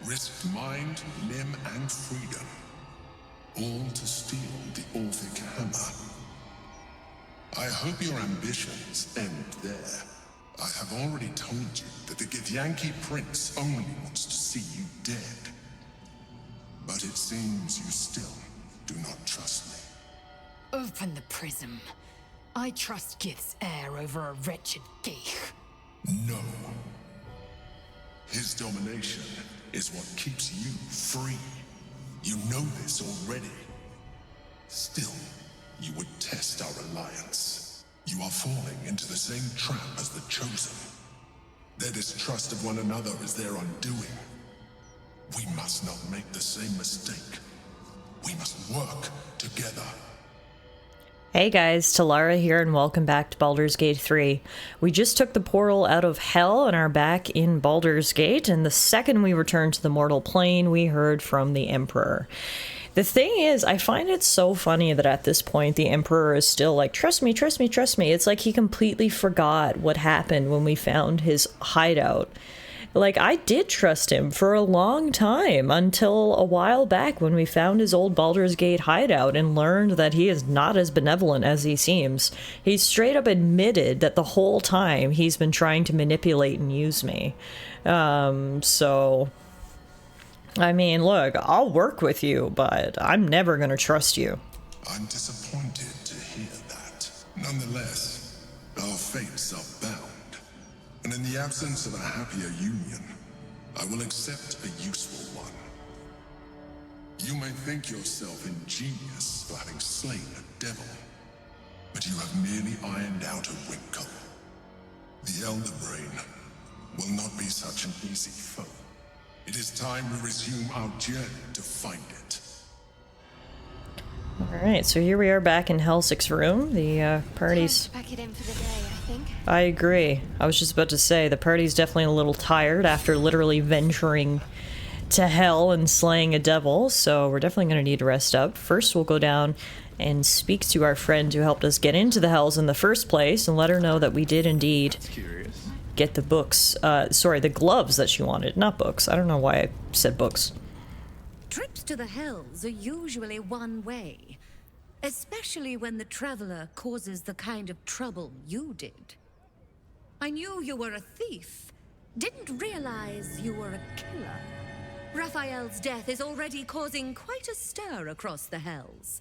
risked mind, limb, and freedom, all to steal the Orphic hammer. I hope your ambitions end there. I have already told you that the Githyanki Prince only wants to see you dead. But it seems you still do not trust me. Open the prism. I trust Gith's heir over a wretched geich. No. His domination is what keeps you free. You know this already. Still, you would test our alliance. You are falling into the same trap as the Chosen. Their distrust of one another is their undoing. We must not make the same mistake. We must work together. Hey guys, Tallara here and welcome back to Baldur's Gate 3. We just took the portal out of hell and are back in Baldur's Gate, and the second we returned to the mortal plane, we heard from the Emperor. The thing is, I find it so funny that at this point the Emperor is still like, trust me, trust me, trust me. It's like he completely forgot what happened when we found his hideout. Like, I did trust him for a long time, until a while back when we found his old Baldur's Gate hideout and learned that he is not as benevolent as he seems. He straight up admitted that the whole time he's been trying to manipulate and use me. So, I mean, look, I'll work with you, but I'm never gonna trust you. I'm disappointed to hear that. Nonetheless, our fates are bound. And in the absence of a happier union, I will accept a useful one. You may think yourself ingenious for having slain a devil, but you have merely ironed out a wrinkle. The Elder Brain will not be such an easy foe. It is time we resume our journey to find it. Alright, so here we are back in Helsic's room. The party's... Pack it in for the day, I think. I agree. I was just about to say, the party's definitely a little tired after literally venturing to hell and slaying a devil, so we're definitely going to need to rest up. First, we'll go down and speak to our friend who helped us get into the hells in the first place and let her know that we did indeed get the books. Sorry, the gloves that she wanted, not books. I don't know why I said books. Trips to the hells are usually one way, especially when the traveler causes the kind of trouble you did. I knew you were a thief, didn't realize you were a killer. Raphael's death is already causing quite a stir across the hells.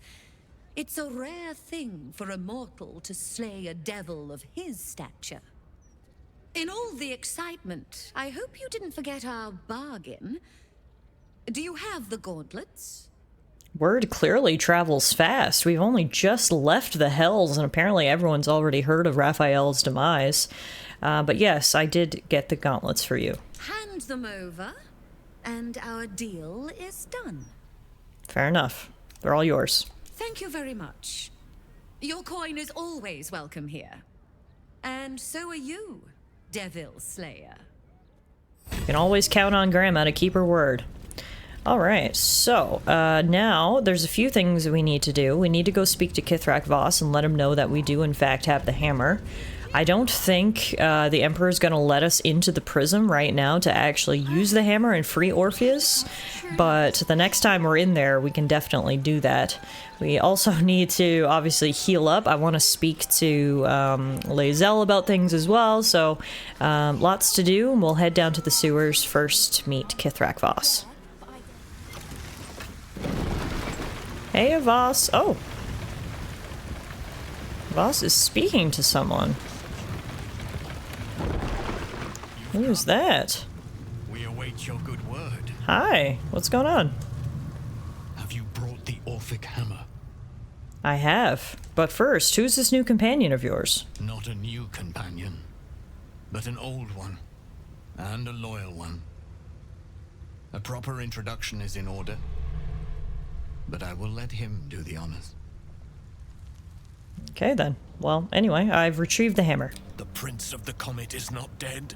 It's a rare thing for a mortal to slay a devil of his stature. In all the excitement, I hope you didn't forget our bargain. Do you have the gauntlets? Word clearly travels fast. We've only just left the hells, and apparently everyone's already heard of Raphael's demise. But yes, I did get the gauntlets for you. Hand them over, and our deal is done. Fair enough. They're all yours. Thank you very much. Your coin is always welcome here. And so are you, Devil Slayer. You can always count on Grandma to keep her word. Alright, so, now there's a few things we need to do. We need to go speak to Kithrak Voss and let him know that we do in fact have the hammer. I don't think the Emperor's gonna let us into the prism right now to actually use the hammer and free Orpheus, but the next time we're in there, we can definitely do that. We also need to obviously heal up. I want to speak to Lae'zel about things as well, so lots to do, and we'll head down to the sewers first to meet Kithrak Voss. Hey, Voss. Oh. Voss is speaking to someone. Who is that? We await your good word. Hi. What's going on? Have you brought the Orphic hammer? I have. But first, who's this new companion of yours? Not a new companion, but an old one. And a loyal one. A proper introduction is in order. But I will let him do the honors. Okay, then. Well, anyway, I've retrieved the hammer. The Prince of the Comet is not dead.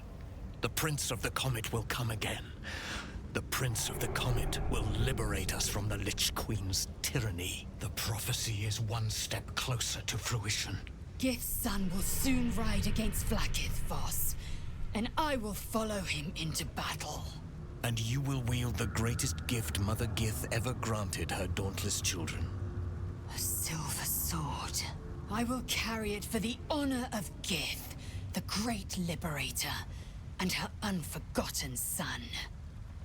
The Prince of the Comet will come again. The Prince of the Comet will liberate us from the Lich Queen's tyranny. The prophecy is one step closer to fruition. Gith's son will soon ride against Vlaakith, Voss, and I will follow him into battle. And you will wield the greatest gift Mother Gith ever granted her dauntless children. A silver sword. I will carry it for the honor of Gith, the great liberator, and her unforgotten son.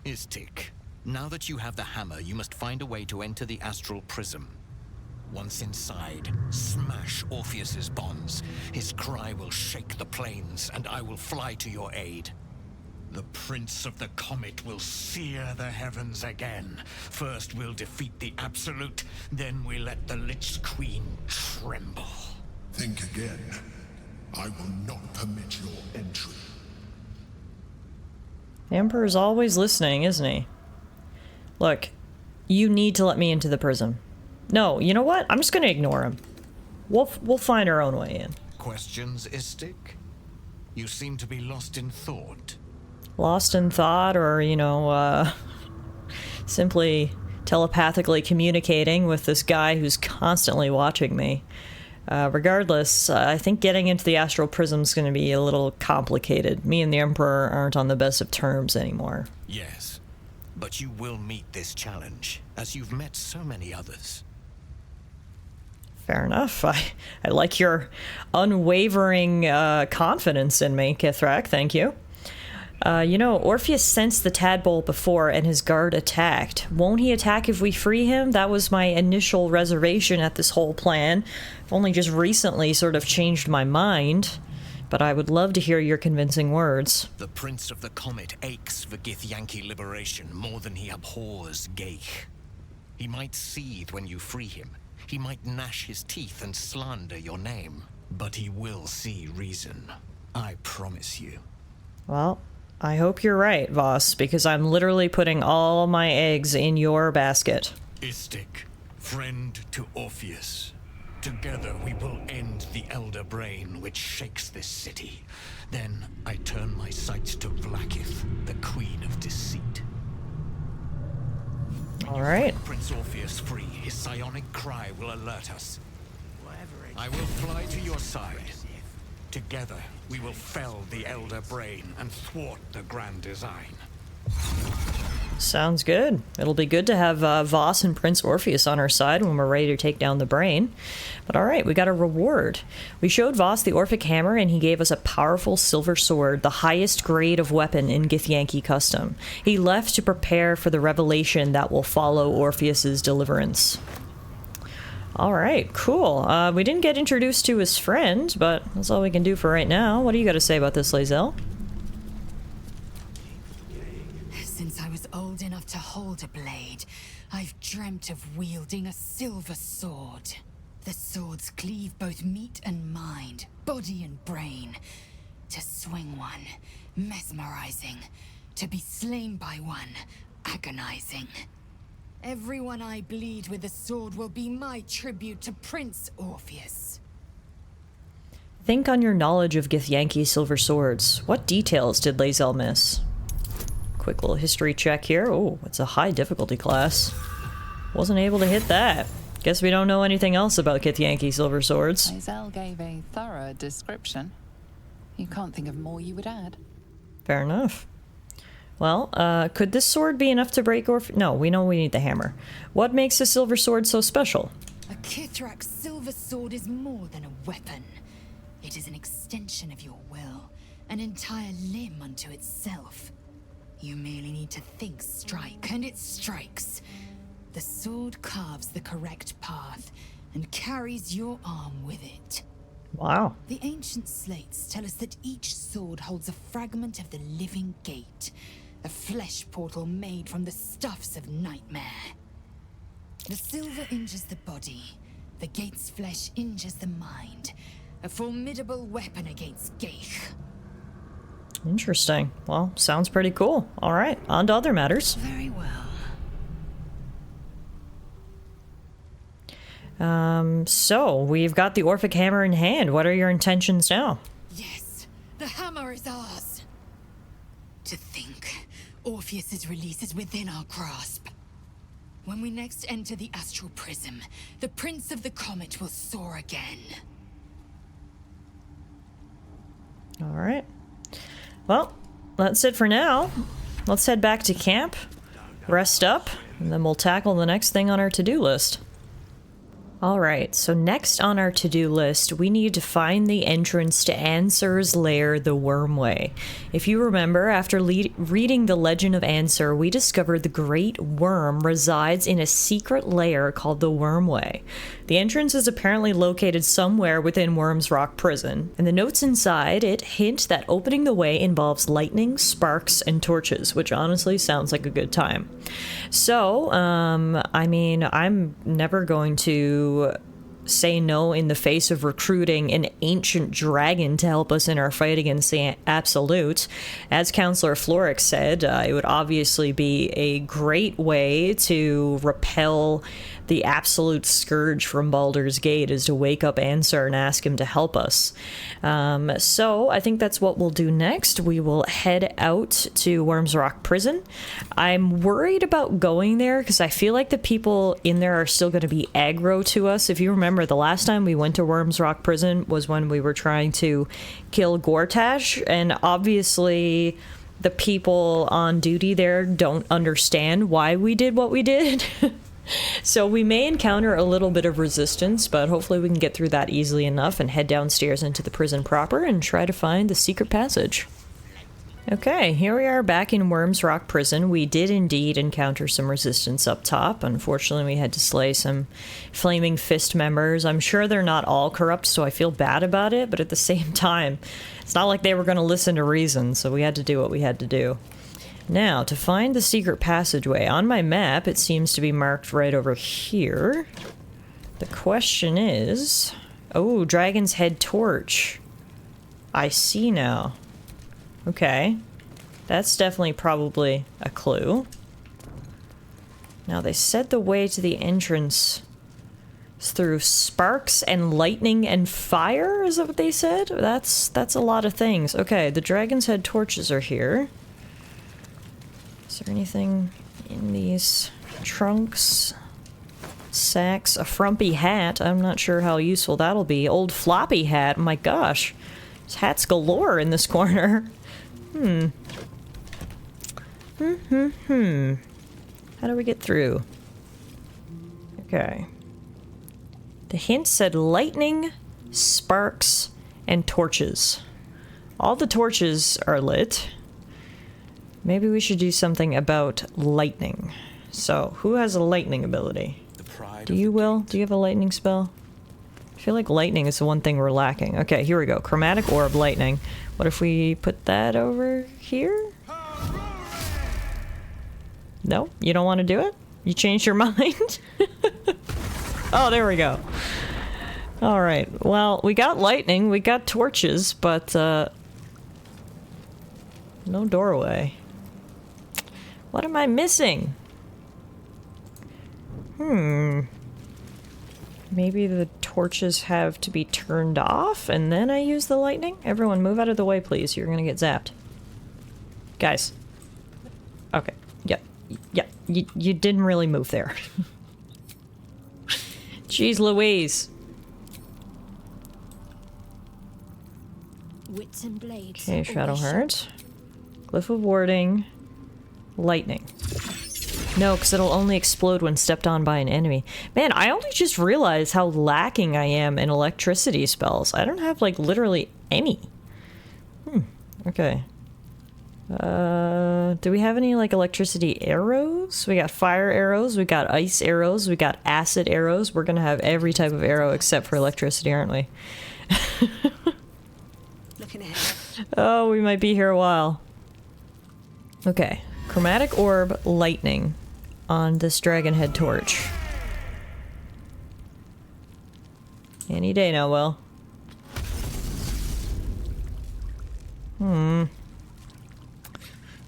Istik, now that you have the hammer, you must find a way to enter the astral prism. Once inside, smash Orpheus's bonds. His cry will shake the plains, and I will fly to your aid. The Prince of the Comet will sear the heavens again. First we'll defeat the Absolute, then we let the Lich Queen tremble. Think again. I will not permit your entry. The Emperor's always listening, isn't he? Look, you need to let me into the prism. No, you know what? I'm just gonna ignore him. We'll find our own way in. Questions, Istik? You seem to be lost in thought. Lost in thought, or, you know, simply telepathically communicating with this guy who's constantly watching me. Regardless, I think getting into the astral prism is going to be a little complicated. Me and the Emperor aren't on the best of terms anymore. Yes, but you will meet this challenge, as you've met so many others. Fair enough. I like your unwavering confidence in me, Kithrak. Thank you. You know, Orpheus sensed the tadpole before and his guard attacked. Won't he attack if we free him? That was my initial reservation at this whole plan. I've only just recently sort of changed my mind, but I would love to hear your convincing words. The Prince of the Comet aches for Githyanki liberation more than he abhors Geich. He might seethe when you free him. He might gnash his teeth and slander your name. But he will see reason. I promise you. Well, I hope you're right, Voss, because I'm literally putting all my eggs in your basket. Istik, friend to Orpheus. Together we will end the Elder Brain which shakes this city. Then I turn my sights to Vlaakith, the Queen of Deceit. All right. Prince Orpheus free, his psionic cry will alert us. I will fly to your side. Together, we will fell the Elder Brain and thwart the Grand Design. Sounds good. It'll be good to have Voss and Prince Orpheus on our side when we're ready to take down the brain. But alright, we got a reward. We showed Voss the Orphic Hammer and he gave us a powerful silver sword, the highest grade of weapon in Githyanki custom. He left to prepare for the revelation that will follow Orpheus's deliverance. Alright, cool. We didn't get introduced to his friend, but that's all we can do for right now. What do you got to say about this, Lae'zel? Since I was old enough to hold a blade, I've dreamt of wielding a silver sword. The swords cleave both meat and mind, body and brain. To swing one, mesmerizing. To be slain by one, agonizing. Everyone I bleed with the sword will be my tribute to Prince Orpheus. Think on your knowledge of Githyanki silver swords. What details did Lae'zel miss? Quick little history check here. Oh, it's a high difficulty class. Wasn't able to hit that. Guess we don't know anything else about Githyanki silver swords. Lae'zel gave a thorough description. You can't think of more you would add. Fair enough. Well, could this sword be enough to break Orpheus? No, we know we need the hammer. What makes a silver sword so special? A Kithrak's silver sword is more than a weapon. It is an extension of your will, an entire limb unto itself. You merely need to think strike, and it strikes. The sword carves the correct path, and carries your arm with it. Wow. The ancient slates tell us that each sword holds a fragment of the living gate, a flesh portal made from the stuffs of nightmare. The silver injures the body, the gate's flesh injures the mind, a formidable weapon against Geich. Interesting. Well, sounds pretty cool. All right, on to other matters. Very well. So, we've got the Orphic Hammer in hand. What are your intentions now? Yes, the hammer is ours. To think, Orpheus's release is within our grasp. When we next enter the astral prism, the Prince of the Comet will soar again. All right. Well, that's it for now. let's head back to camp, rest up, and then we'll tackle the next thing on our to-do list. Alright, so next on our to-do list, we need to find the entrance to Ansur's lair, the Wyrmway. If you remember, after reading the Legend of Ansur, we discovered the Great Worm resides in a secret lair called the Wyrmway. The entrance is apparently located somewhere within Worm's Rock Prison, and the notes inside it hint that opening the way involves lightning, sparks, and torches, which honestly sounds like a good time. So, I mean, I'm never going to say no in the face of recruiting an ancient dragon to help us in our fight against the Absolute. As Counselor Florix said, it would obviously be a great way to repel the Absolute scourge from Baldur's Gate, is to wake up Ansur and ask him to help us. So I think that's what we'll do next. We will head out to Worm's Rock Prison. I'm worried about going there because I feel like the people in there are still going to be aggro to us. If you remember, the last time we went to Worm's Rock Prison was when we were trying to kill Gortash, and obviously the people on duty there don't understand why we did what we did. So we may encounter a little bit of resistance, but hopefully we can get through that easily enough and head downstairs into the prison proper and try to find the secret passage. Okay, here we are back in Worm's Rock Prison. We did indeed encounter some resistance up top. Unfortunately, we had to slay some Flaming Fist members. I'm sure they're not all corrupt, so I feel bad about it, but at the same time, it's not like they were going to listen to reason, so we had to do what we had to do. Now, to find the secret passageway, on my map it seems to be marked right over here. The question is... oh, Dragon's Head Torch. I see now. Okay. That's definitely probably a clue. Now, they said the way to the entrance is through sparks and lightning and fire? Is that what they said? That's a lot of things. Okay, the Dragon's Head torches are here. Is there anything in these trunks? Sacks, a frumpy hat. I'm not sure how useful that'll be. Old floppy hat. My gosh. There's hats galore in this corner. How do we get through? Okay. The hint said lightning, sparks, and torches. All the torches are lit. Maybe we should do something about lightning. So, who has a lightning ability? Do you, Will? Do you have a lightning spell? I feel like lightning is the one thing we're lacking. Okay, here we go. Chromatic orb, lightning. What if we put that over here? No? You don't want to do it? You changed your mind? Oh, there we go. Alright, well, we got lightning, we got torches, but, no doorway. What am I missing? Maybe the torches have to be turned off and then I use the lightning? Everyone move out of the way, please. You're gonna get zapped. Guys. Okay. Yep. Yep. You didn't really move there. Jeez Louise. Wits and blades. Okay, Shadowheart. Glyph of Warding. Lightning. No, because it'll only explode when stepped on by an enemy. Man, I only just realized how lacking I am in electricity spells. I don't have, like, literally any. Okay. Do we have any, like, electricity arrows? We got fire arrows, we got ice arrows, we got acid arrows. We're gonna have every type of arrow except for electricity, aren't we? Looking ahead. Oh, we might be here a while. Okay. Chromatic orb, lightning on this dragon head torch. Any day now, Will.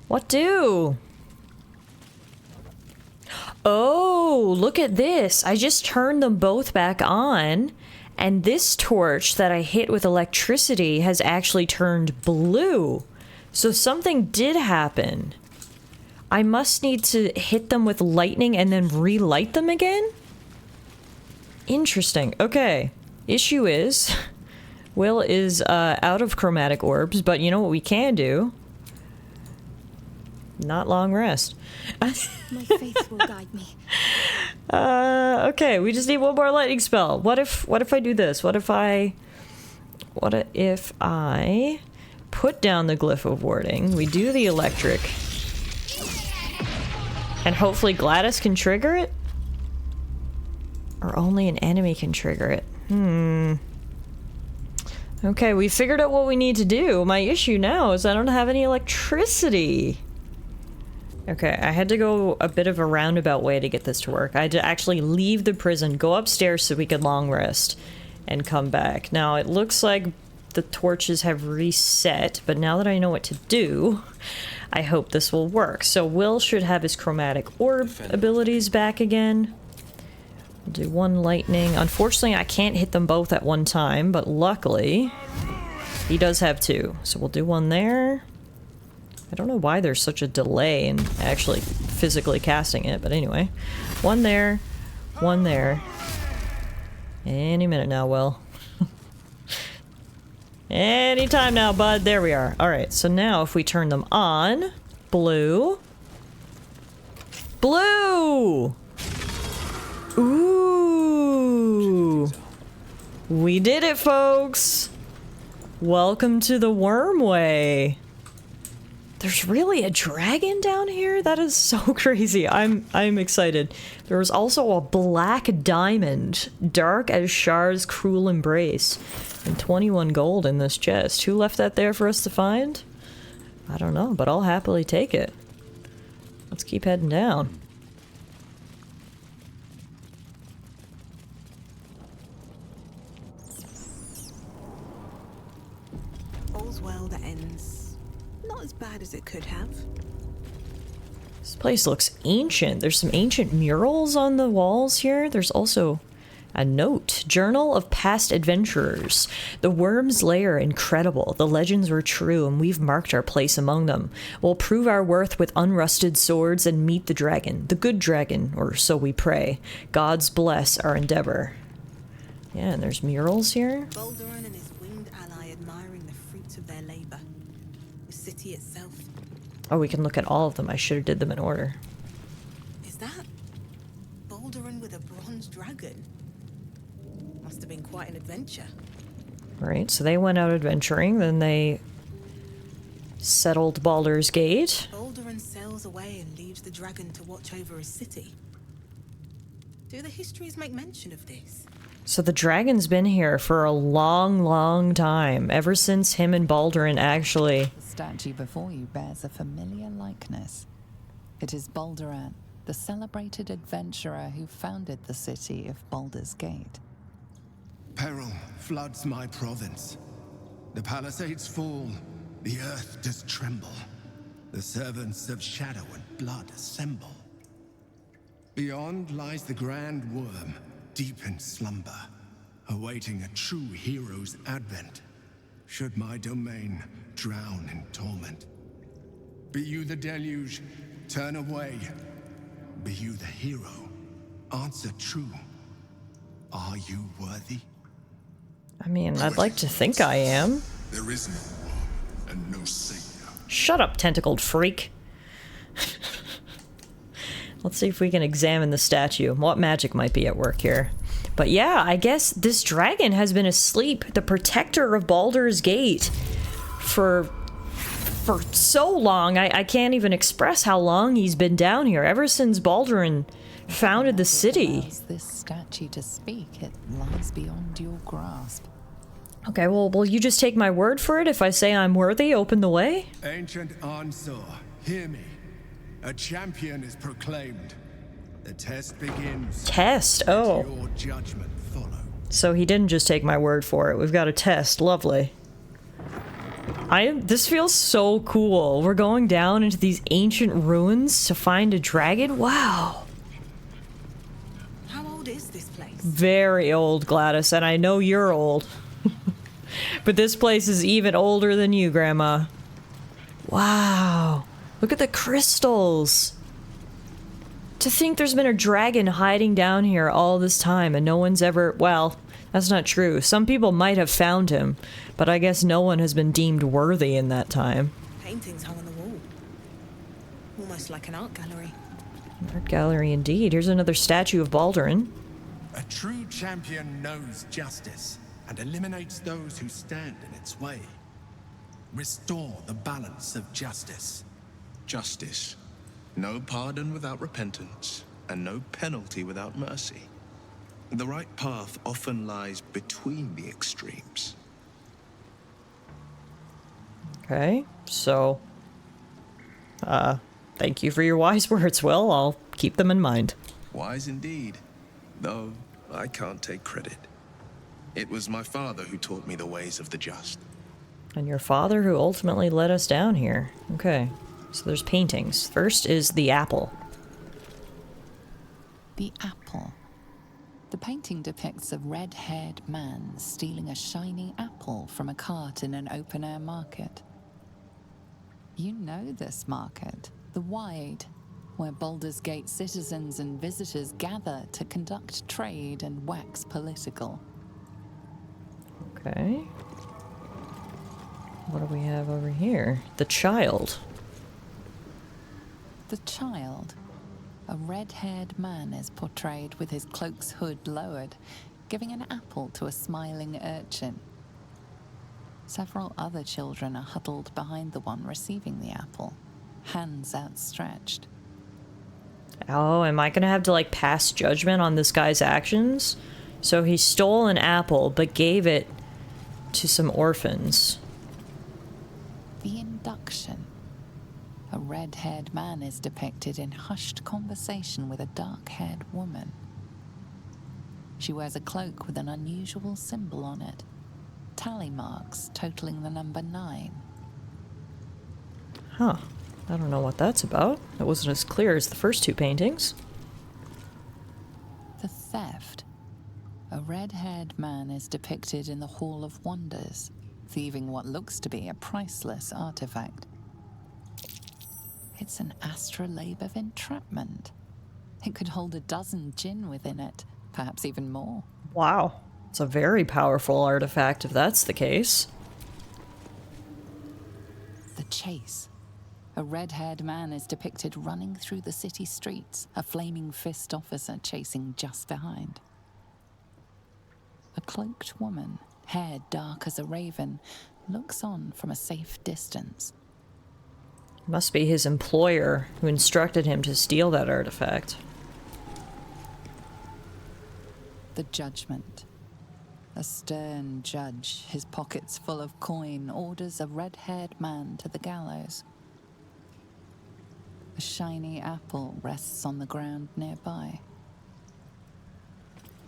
What do? Oh, look at this. I just turned them both back on, and this torch that I hit with electricity has actually turned blue. So something did happen. I must need to hit them with lightning and then relight them again? Interesting. Okay. Issue is, Will is out of chromatic orbs, but you know what we can do? Not long rest. My faith will guide me. Okay, we just need one more lightning spell. What if I do this? What if I put down the glyph of warding, we do the electric, and hopefully Gladys can trigger it? Or only an enemy can trigger it? Okay, we figured out what we need to do. My issue now is I don't have any electricity. Okay, I had to go a bit of a roundabout way to get this to work. I had to actually leave the prison, go upstairs so we could long rest, and come back. Now, it looks like the torches have reset, but now that I know what to do, I hope this will work. So Will should have his chromatic orb abilities back again. We'll do one lightning. Unfortunately, I can't hit them both at one time, but luckily, he does have two. So we'll do one there. I don't know why there's such a delay in actually physically casting it, but anyway. One there, one there. Any minute now, Will. Anytime now, bud. There we are. Alright, so now if we turn them on, blue. Blue! Ooh! We did it, folks! Welcome to the Wyrmway. There's really a dragon down here? That is so crazy. I'm excited. There was also a black diamond, dark as Shar's cruel embrace, and 21 gold in this chest. Who left that there for us to find? I don't know, but I'll happily take it. Let's keep heading down. All's well that ends. Not as bad as it could have. This place looks ancient. There's some ancient murals on the walls here. There's also a note. Journal of Past Adventurers. The Worm's Lair incredible. The legends were true, and we've marked our place among them. We'll prove our worth with unrusted swords and meet the dragon. The good dragon, or so we pray. Gods bless our endeavor. Yeah, and there's murals here. Baldur and his winged ally admiring the fruits of their labor. The city itself. Oh, we can look at all of them. I should have did them in order. Is that Baldurin with a bronze dragon? Must have been quite an adventure. Right, so they went out adventuring, then they settled Baldur's Gate. Baldurin sails away and leaves the dragon to watch over his city. Do the histories make mention of this? So the dragon's been here for a long, long time, ever since him and Baldurin actually... The statue before you bears a familiar likeness. It is Balduran, the celebrated adventurer who founded the city of Baldur's Gate. Peril floods my province. The palisades fall, the earth does tremble. The servants of shadow and blood assemble. Beyond lies the grand worm, deep in slumber, awaiting a true hero's advent. Should my domain drown in torment. Be you the deluge, turn away. Be you the hero, answer true. Are you worthy? I mean, I'd like to think I am. There is no one and no savior. Shut up, tentacled freak. Let's see if we can examine the statue. What magic might be at work here. But yeah, I guess this dragon has been asleep, the protector of Baldur's Gate, for so long. I can't even express how long he's been down here, ever since Baldurin founded the city. Allows this statue to speak, it lies beyond your grasp. Okay, well, will you just take my word for it? If I say I'm worthy, open the way? Ancient Ansar, hear me. A champion is proclaimed. The test begins. Test? Oh. Your judgment follow. So he didn't just take my word for it. We've got a test. Lovely. This feels so cool. We're going down into these ancient ruins to find a dragon? Wow. How old is this place? Very old, Gladys, and I know you're old. But this place is even older than you, Grandma. Wow. Look at the crystals. To think there's been a dragon hiding down here all this time and no one's ever... Well, that's not true. Some people might have found him, but I guess no one has been deemed worthy in that time. Paintings hung on the wall. Almost like an art gallery. Art gallery indeed. Here's another statue of Baldurin. A true champion knows justice and eliminates those who stand in its way. Restore the balance of justice. Justice. No pardon without repentance, and no penalty without mercy. The right path often lies between the extremes. Okay, so... thank you for your wise words, Will. I'll keep them in mind. Wise indeed, though I can't take credit. It was my father who taught me the ways of the just. And your father who ultimately led us down here. Okay, so there's paintings. First is the apple. The apple. The painting depicts a red-haired man stealing a shiny apple from a cart in an open-air market. You know this market, the Wide, where Baldur's Gate citizens and visitors gather to conduct trade and wax political. Okay. What do we have over here? The child. The child. A red-haired man is portrayed with his cloak's hood lowered, giving an apple to a smiling urchin. Several other children are huddled behind the one receiving the apple, hands outstretched. Oh, am I gonna have to, like, pass judgment on this guy's actions? So he stole an apple, but gave it to some orphans. The induction. A red-haired man is depicted in hushed conversation with a dark-haired woman. She wears a cloak with an unusual symbol on it. Tally marks totaling the number 9. Huh. I don't know what that's about. It wasn't as clear as the first two paintings. The theft. A red-haired man is depicted in the Hall of Wonders, thieving what looks to be a priceless artifact. It's an astrolabe of entrapment. It could hold a dozen djinn within it, perhaps even more. Wow. It's a very powerful artifact if that's the case. The chase. A red-haired man is depicted running through the city streets, a flaming fist officer chasing just behind. A cloaked woman, hair dark as a raven, looks on from a safe distance. Must be his employer who instructed him to steal that artifact. The judgment. A stern judge, his pockets full of coin, orders a red-haired man to the gallows. A shiny apple rests on the ground nearby.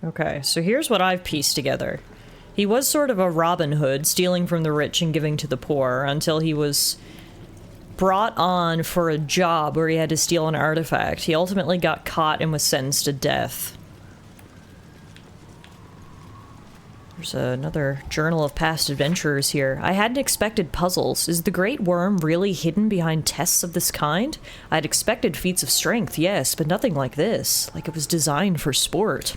Okay, so here's what I've pieced together. He was sort of a Robin Hood, stealing from the rich and giving to the poor, until he was brought on for a job where he had to steal an artifact. He ultimately got caught and was sentenced to death. There's another Journal of Past Adventurers here. I hadn't expected puzzles. Is the Great Worm really hidden behind tests of this kind? I'd expected feats of strength, yes, but nothing like this. Like it was designed for sport.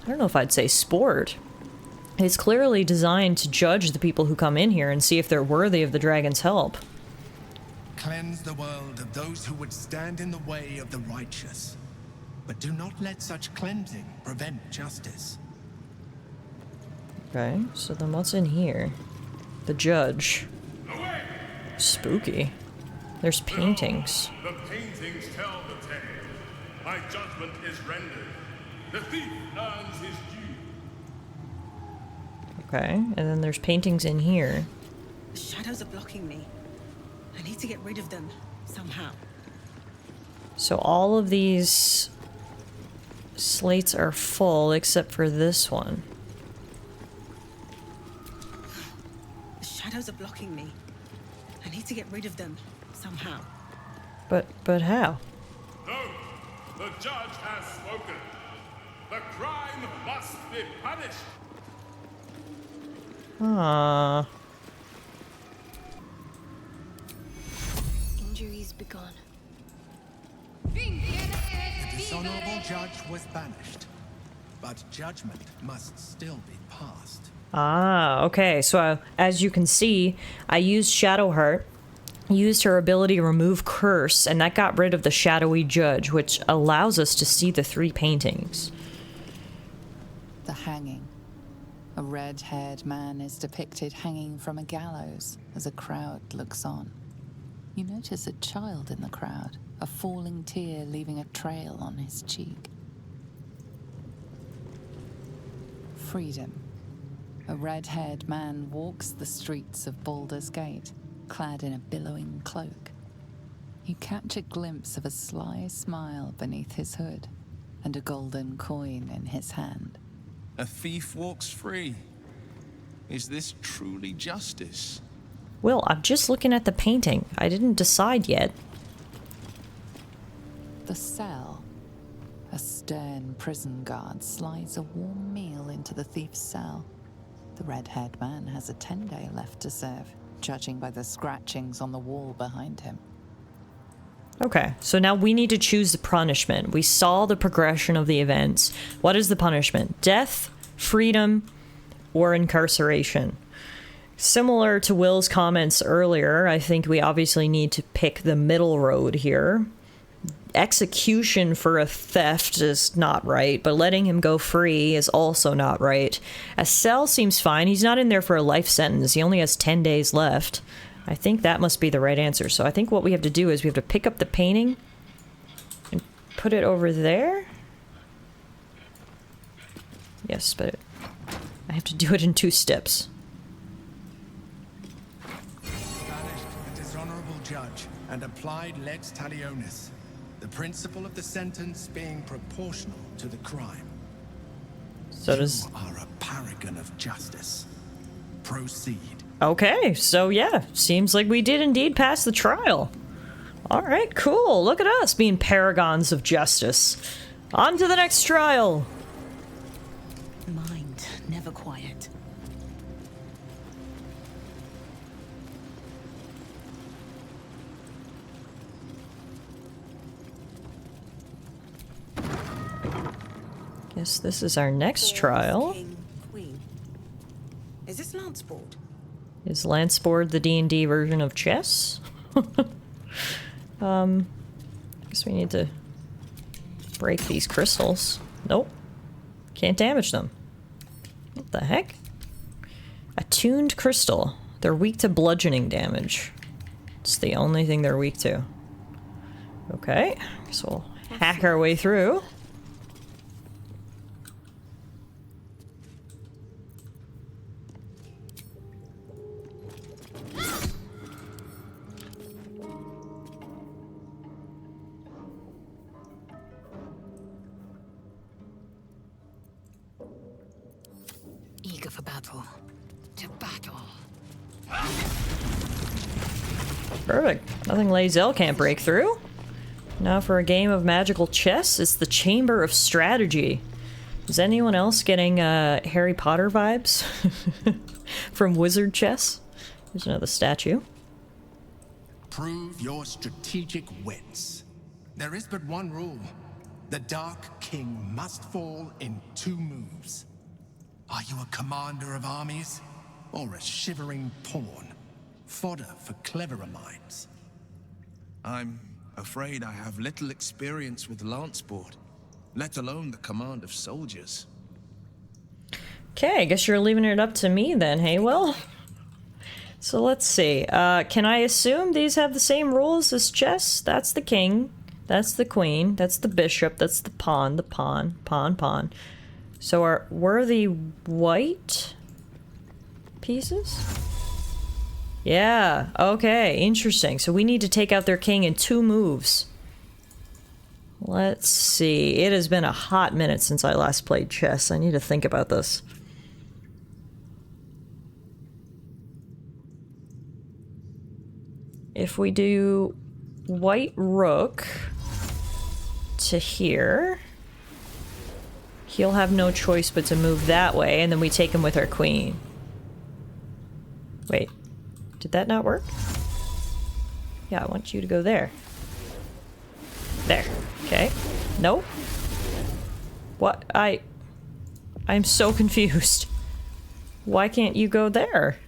I don't know if I'd say sport. It's clearly designed to judge the people who come in here and see if they're worthy of the dragon's help. Cleanse the world of those who would stand in the way of the righteous. But do not let such cleansing prevent justice. Okay, so then what's in here? The judge. Away! Spooky. There's paintings. The paintings tell the tale. My judgment is rendered. The thief earns his due. Okay, and then there's paintings in here. The shadows are blocking me. I need to get rid of them, somehow. So all of these slates are full except for this one. The shadows are blocking me. I need to get rid of them, somehow. But how? No, the judge has spoken. The crime must be punished. Ah. Injuries begun. The dishonorable judge was banished, but judgment must still be passed. Ah, okay. So as you can see, I used Shadowheart used her ability to remove curse, and that got rid of the shadowy judge, which allows us to see the 3 paintings. The hanging. A red-haired man is depicted hanging from a gallows as a crowd looks on. You notice a child in the crowd, a falling tear leaving a trail on his cheek. Freedom. A red-haired man walks the streets of Baldur's Gate, clad in a billowing cloak. You catch a glimpse of a sly smile beneath his hood, and a golden coin in his hand. A thief walks free. Is this truly justice? Will, I'm just looking at the painting. I didn't decide yet. The cell. A stern prison guard slides a warm meal into the thief's cell. The red-haired man has a 10-day left to serve, judging by the scratchings on the wall behind him. Okay, so now we need to choose the punishment. We saw the progression of the events. What is the punishment? Death, freedom, or incarceration? Similar to Will's comments earlier, I think we obviously need to pick the middle road here. Execution for a theft is not right, but letting him go free is also not right. A cell seems fine. He's not in there for a life sentence. He only has 10 days left. I think that must be the right answer. So I think what we have to do is we have to pick up the painting and put it over there. Yes, but I have to do it in 2 steps. Banished the dishonorable judge and applied lex talionis, the principle of the sentence being proportional to the crime. So does... You are a paragon of justice. Proceed. Okay, so yeah, seems like we did indeed pass the trial. Alright, cool. Look at us being paragons of justice. On to the next trial. Mind never quiet. Guess this is our next trial. King, Queen. Is this lance board? Is lance board the D&D version of chess? Guess we need to break these crystals. Nope. Can't damage them. What the heck? Attuned crystal. They're weak to bludgeoning damage. It's the only thing they're weak to. Okay. Guess we'll hack our way through. Eager for battle. To battle. Perfect. Nothing Lae'zel can't break through. Now for a game of magical chess, it's the Chamber of Strategy. Is anyone else getting Harry Potter vibes from Wizard Chess? There's another statue. Prove your strategic wits. There is but one rule. The Dark King must fall in 2 moves. Are you a commander of armies, or a shivering pawn? Fodder for cleverer minds. I'm afraid I have little experience with lance board, let alone the command of soldiers. Okay, I guess you're leaving it up to me then, hey, Will? So let's see. Can I assume these have the same rules as chess? That's the king, that's the queen, that's the bishop, that's the pawn, pawn. So were the white pieces? Yeah, okay, interesting. So we need to take out their king in 2 moves. Let's see. It has been a hot minute since I last played chess. I need to think about this. If we do white rook to here, he'll have no choice but to move that way, and then we take him with our queen. Wait, did that not work? Yeah, I want you to go there. There. Okay. Nope. What? I'm so confused. Why can't you go there?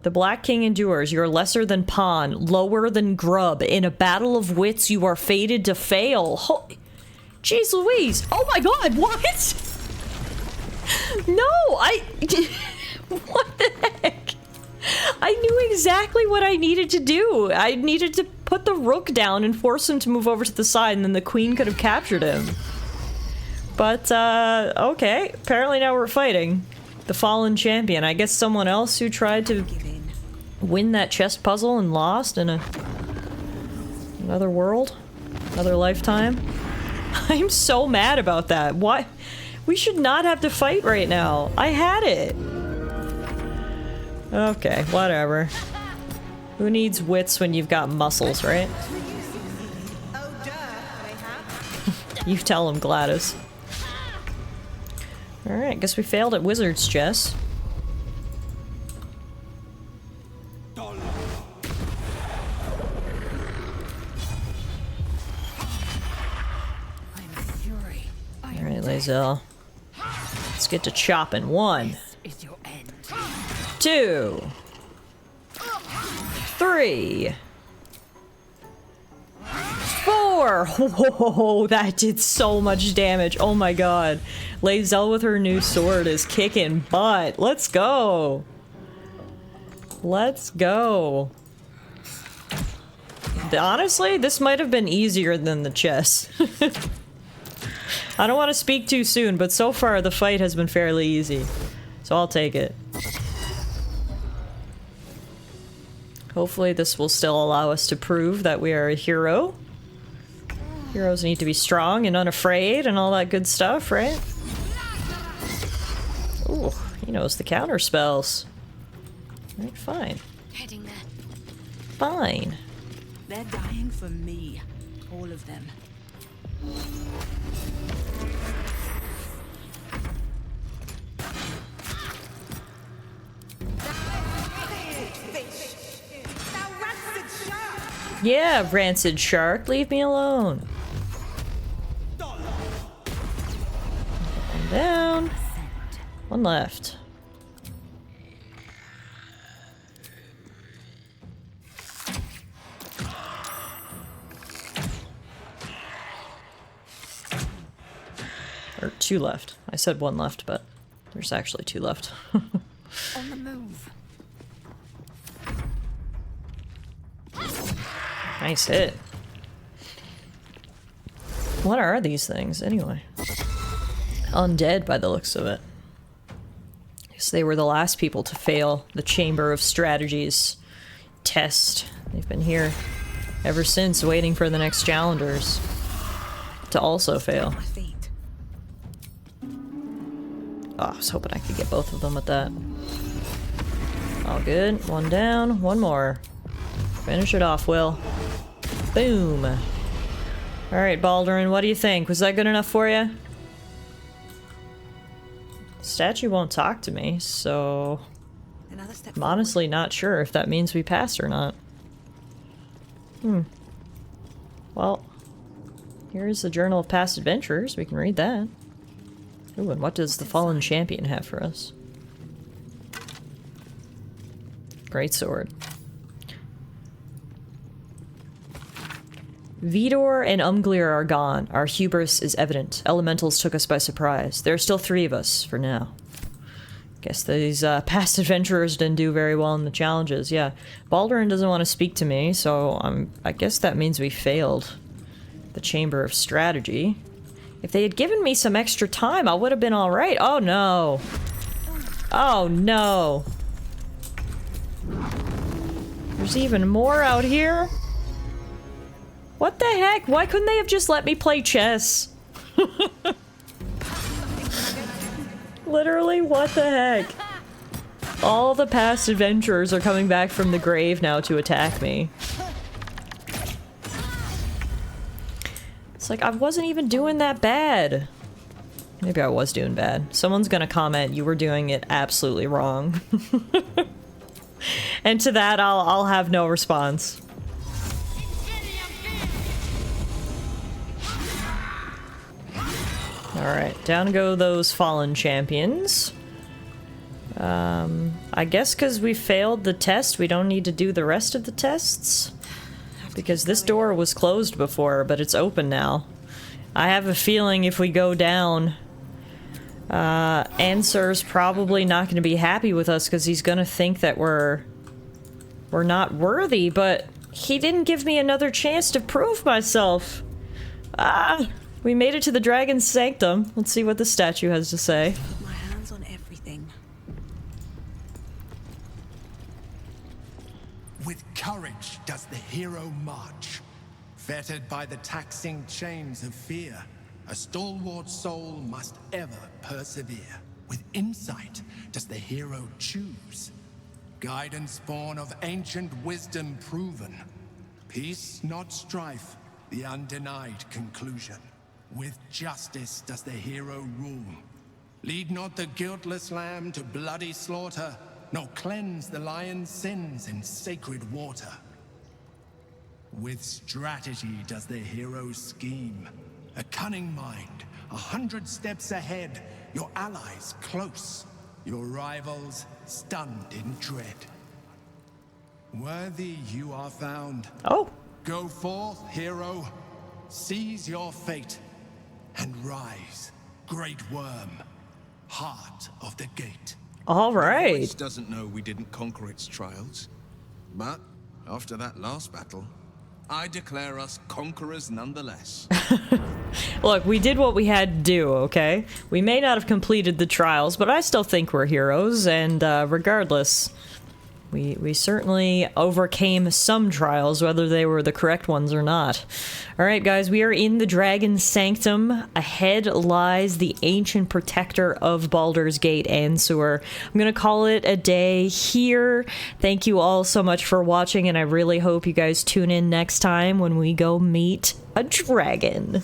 The Black King endures. You're lesser than pawn, lower than grub. In a battle of wits, you are fated to fail. Jeez Louise. Oh my god, what? No, what the heck? I knew exactly what I needed to do. I needed to put the rook down and force him to move over to the side, and then the queen could have captured him. But, okay. Apparently now we're fighting the fallen champion. I guess someone else who tried to win that chess puzzle and lost in another world, another lifetime. I'm so mad about that. Why? We should not have to fight right now. I had it. Okay, whatever. Who needs wits when you've got muscles, right? You tell him, Gladys. Alright, guess we failed at wizard's chess. Alright, Lae'zel. Let's get to chopping. 1, 2, 3, 4. Whoa, that did so much damage. Oh my god. Lae'zel with her new sword is kicking butt. Let's go. Let's go. Honestly, this might have been easier than the chess. I don't want to speak too soon, but so far the fight has been fairly easy. So I'll take it. Hopefully this will still allow us to prove that we are a hero. Heroes need to be strong and unafraid and all that good stuff, right? Ooh, he knows the counter spells. Right, fine. Heading there. Fine. They're dying for me. All of them. Yeah, rancid shark, leave me alone. One down. One left. Or 2 left. I said 1 left, but there's actually 2 left. On the move. Nice hit. What are these things, anyway? Undead by the looks of it. Guess they were the last people to fail the Chamber of Strategies test. They've been here ever since, waiting for the next challengers to also fail. Oh, I was hoping I could get both of them with that. All good. 1 down. 1 more. Finish it off, Will. Boom. Alright, Baldurin, what do you think? Was that good enough for you? Statue won't talk to me, so... I'm honestly not sure if that means we passed or not. Well, here's the Journal of Past Adventurers. We can read that. Ooh, and what does the Fallen Champion have for us? Great sword. Vidor and Umglir are gone. Our hubris is evident. Elementals took us by surprise. There are still 3 of us, for now. Guess these past adventurers didn't do very well in the challenges. Yeah, Baldurin doesn't want to speak to me, so I guess that means we failed the Chamber of Strategy. If they had given me some extra time, I would have been alright. Oh no. Oh no. There's even more out here? What the heck? Why couldn't they have just let me play chess? Literally, what the heck? All the past adventurers are coming back from the grave now to attack me. It's like, I wasn't even doing that bad. Maybe I was doing bad. Someone's gonna comment, you were doing it absolutely wrong. And to that, I'll have no response. Alright, down go those fallen champions. I guess because we failed the test, we don't need to do the rest of the tests? Because this door was closed before, but it's open now. I have a feeling if we go down, Ansur's probably not going to be happy with us because he's going to think that we're not worthy, but he didn't give me another chance to prove myself. We made it to the Dragon's Sanctum. Let's see what the statue has to say. Put my hands on everything. With courage does the hero march. Fettered by the taxing chains of fear, a stalwart soul must ever persevere. With insight does the hero choose. Guidance born of ancient wisdom proven. Peace, not strife, the undenied conclusion. With justice does the hero rule. Lead not the guiltless lamb to bloody slaughter, nor cleanse the lion's sins in sacred water. With strategy does the hero scheme. A cunning mind, 100 steps ahead, your allies close, your rivals stunned in dread. Worthy you are found. Oh. Go forth, hero, seize your fate, and rise, great worm, heart of the gate. All right. The voice doesn't know we didn't conquer its trials, but after that last battle, I declare us conquerors nonetheless. Look, we did what we had to do, okay? We may not have completed the trials, but I still think we're heroes, and regardless, we certainly overcame some trials, whether they were the correct ones or not. Alright guys, we are in the Dragon's Sanctum. Ahead lies the ancient protector of Baldur's Gate, Ansur. I'm gonna call it a day here. Thank you all so much for watching, and I really hope you guys tune in next time when we go meet a dragon.